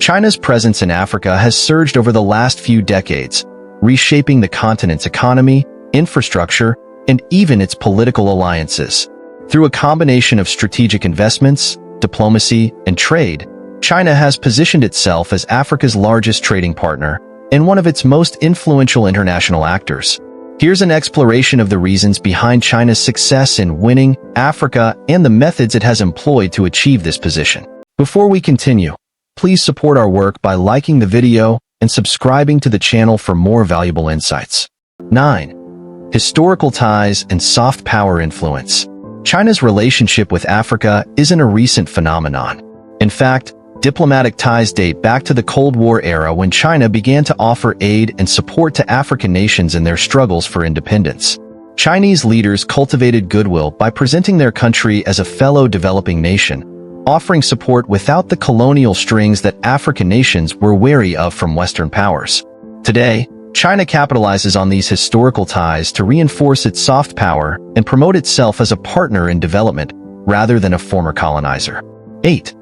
China's presence in Africa has surged over the last few decades, reshaping the continent's economy, infrastructure, and even its political alliances. Through a combination of strategic investments, diplomacy, and trade, China has positioned itself as Africa's largest trading partner and one of its most influential international actors. Here's an exploration of the reasons behind China's success in winning Africa and the methods it has employed to achieve this position. Before we continue, please support our work by liking the video and subscribing to the channel for more valuable insights. 9. Historical ties and soft power influence. China's relationship with Africa isn't a recent phenomenon. In fact, diplomatic ties date back to the Cold War era when China began to offer aid and support to African nations in their struggles for independence. Chinese leaders cultivated goodwill by presenting their country as a fellow developing nation, offering support without the colonial strings that African nations were wary of from Western powers. Today, China capitalizes on these historical ties to reinforce its soft power and promote itself as a partner in development rather than a former colonizer. 8.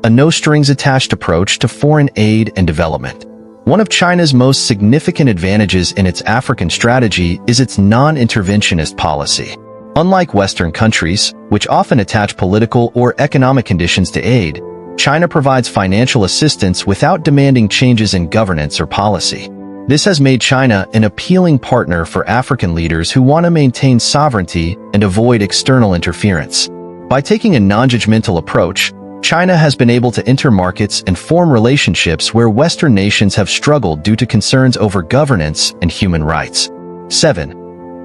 A no-strings-attached approach to foreign aid and development. One of China's most significant advantages in its African strategy is its non-interventionist policy. Unlike Western countries, which often attach political or economic conditions to aid, China provides financial assistance without demanding changes in governance or policy. This has made China an appealing partner for African leaders who want to maintain sovereignty and avoid external interference. By taking a non-judgmental approach, China has been able to enter markets and form relationships where Western nations have struggled due to concerns over governance and human rights. 7.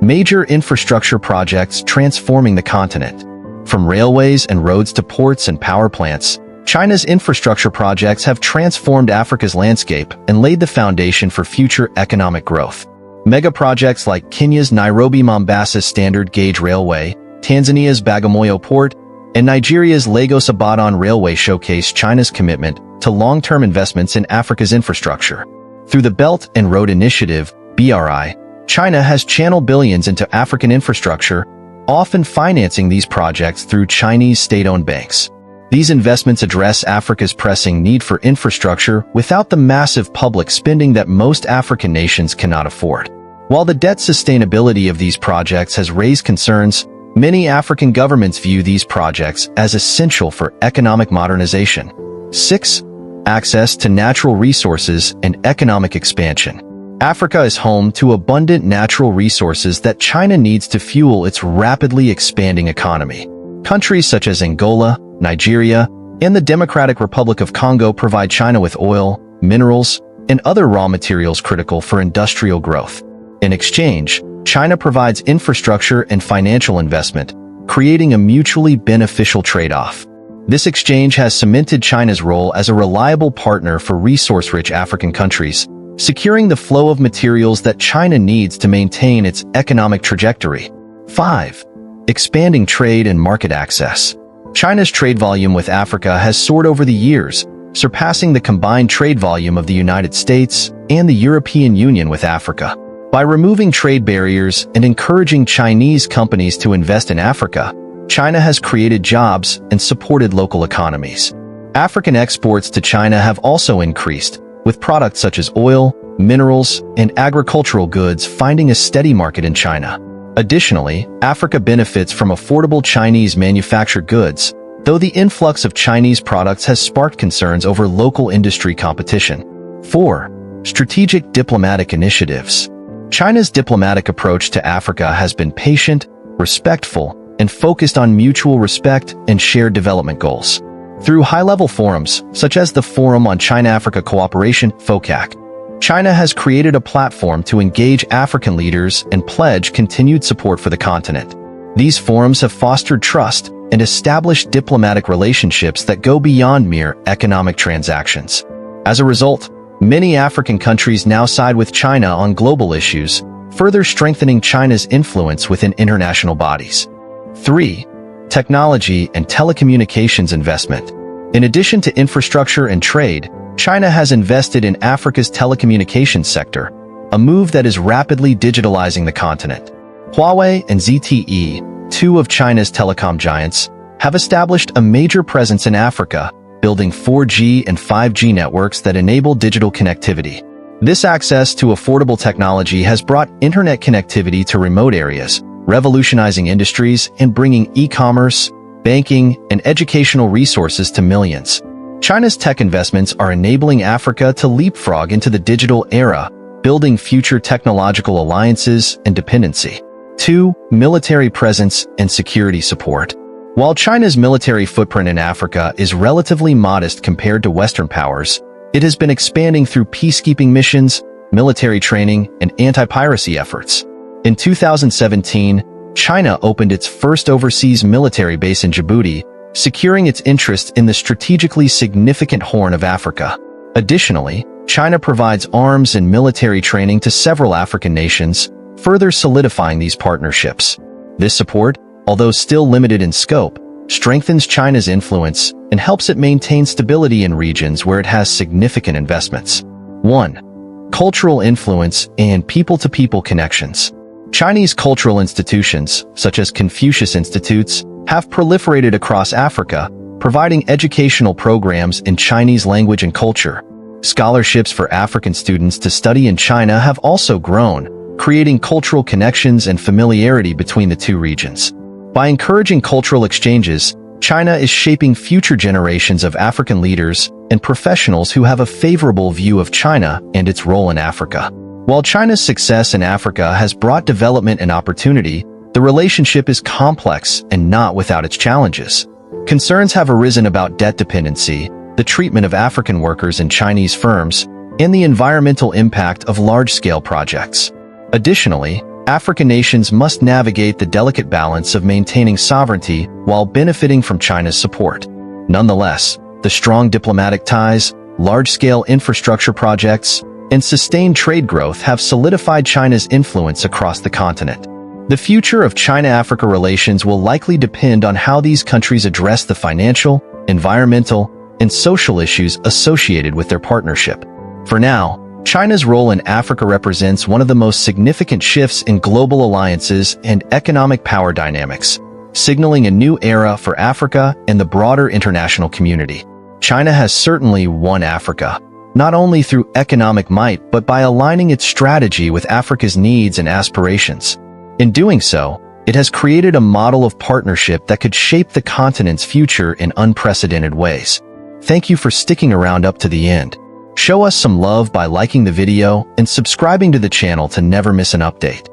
Major infrastructure projects transforming the continent. From railways and roads to ports and power plants, China's infrastructure projects have transformed Africa's landscape and laid the foundation for future economic growth. Mega projects like Kenya's Nairobi-Mombasa Standard Gauge Railway, Tanzania's Bagamoyo Port, and Nigeria's Lagos-Ibadan Railway showcase China's commitment to long-term investments in Africa's infrastructure. Through the Belt and Road Initiative, BRI, China has channeled billions into African infrastructure, often financing these projects through Chinese state-owned banks. These investments address Africa's pressing need for infrastructure without the massive public spending that most African nations cannot afford. While the debt sustainability of these projects has raised concerns, many African governments view these projects as essential for economic modernization. 6. Access to natural resources and economic expansion. Africa is home to abundant natural resources that China needs to fuel its rapidly expanding economy. Countries such as Angola, Nigeria, and the Democratic Republic of Congo provide China with oil, minerals, and other raw materials critical for industrial growth. In exchange, China provides infrastructure and financial investment, creating a mutually beneficial trade-off. This exchange has cemented China's role as a reliable partner for resource-rich African countries, securing the flow of materials that China needs to maintain its economic trajectory. 5. Expanding trade and market access. China's trade volume with Africa has soared over the years, surpassing the combined trade volume of the United States and the European Union with Africa. By removing trade barriers and encouraging Chinese companies to invest in Africa, China has created jobs and supported local economies. African exports to China have also increased, with products such as oil, minerals, and agricultural goods finding a steady market in China. Additionally, Africa benefits from affordable Chinese manufactured goods, though the influx of Chinese products has sparked concerns over local industry competition. 4. Strategic diplomatic initiatives. China's diplomatic approach to Africa has been patient, respectful, and focused on mutual respect and shared development goals. Through high-level forums, such as the Forum on China-Africa Cooperation, FOCAC, China has created a platform to engage African leaders and pledge continued support for the continent. These forums have fostered trust and established diplomatic relationships that go beyond mere economic transactions. As a result, many African countries now side with China on global issues, further strengthening China's influence within international bodies. 3. Technology and telecommunications investment. In addition to infrastructure and trade, China has invested in Africa's telecommunications sector, a move that is rapidly digitalizing the continent. Huawei and ZTE, two of China's telecom giants, have established a major presence in Africa, building 4G and 5G networks that enable digital connectivity. This access to affordable technology has brought internet connectivity to remote areas, revolutionizing industries and bringing e-commerce, banking, and educational resources to millions. China's tech investments are enabling Africa to leapfrog into the digital era, building future technological alliances and dependency. 2. Military presence and security support. While China's military footprint in Africa is relatively modest compared to Western powers, it has been expanding through peacekeeping missions, military training, and anti-piracy efforts. In 2017, China opened its first overseas military base in Djibouti, securing its interest in the strategically significant Horn of Africa. Additionally, China provides arms and military training to several African nations, further solidifying these partnerships. This support, although still limited in scope, strengthens China's influence and helps it maintain stability in regions where it has significant investments. 1. Cultural influence and people-to-people connections. Chinese cultural institutions, such as Confucius Institutes, have proliferated across Africa, providing educational programs in Chinese language and culture. Scholarships for African students to study in China have also grown, creating cultural connections and familiarity between the two regions. By encouraging cultural exchanges, China is shaping future generations of African leaders and professionals who have a favorable view of China and its role in Africa. While China's success in Africa has brought development and opportunity, the relationship is complex and not without its challenges. Concerns have arisen about debt dependency, the treatment of African workers in Chinese firms, and the environmental impact of large-scale projects. Additionally, African nations must navigate the delicate balance of maintaining sovereignty while benefiting from China's support. Nonetheless, the strong diplomatic ties, large-scale infrastructure projects, and sustained trade growth have solidified China's influence across the continent. The future of China-Africa relations will likely depend on how these countries address the financial, environmental, and social issues associated with their partnership. For now, China's role in Africa represents one of the most significant shifts in global alliances and economic power dynamics, signaling a new era for Africa and the broader international community. China has certainly won Africa, not only through economic might but by aligning its strategy with Africa's needs and aspirations. In doing so, it has created a model of partnership that could shape the continent's future in unprecedented ways. Thank you for sticking around up to the end. Show us some love by liking the video and subscribing to the channel to never miss an update.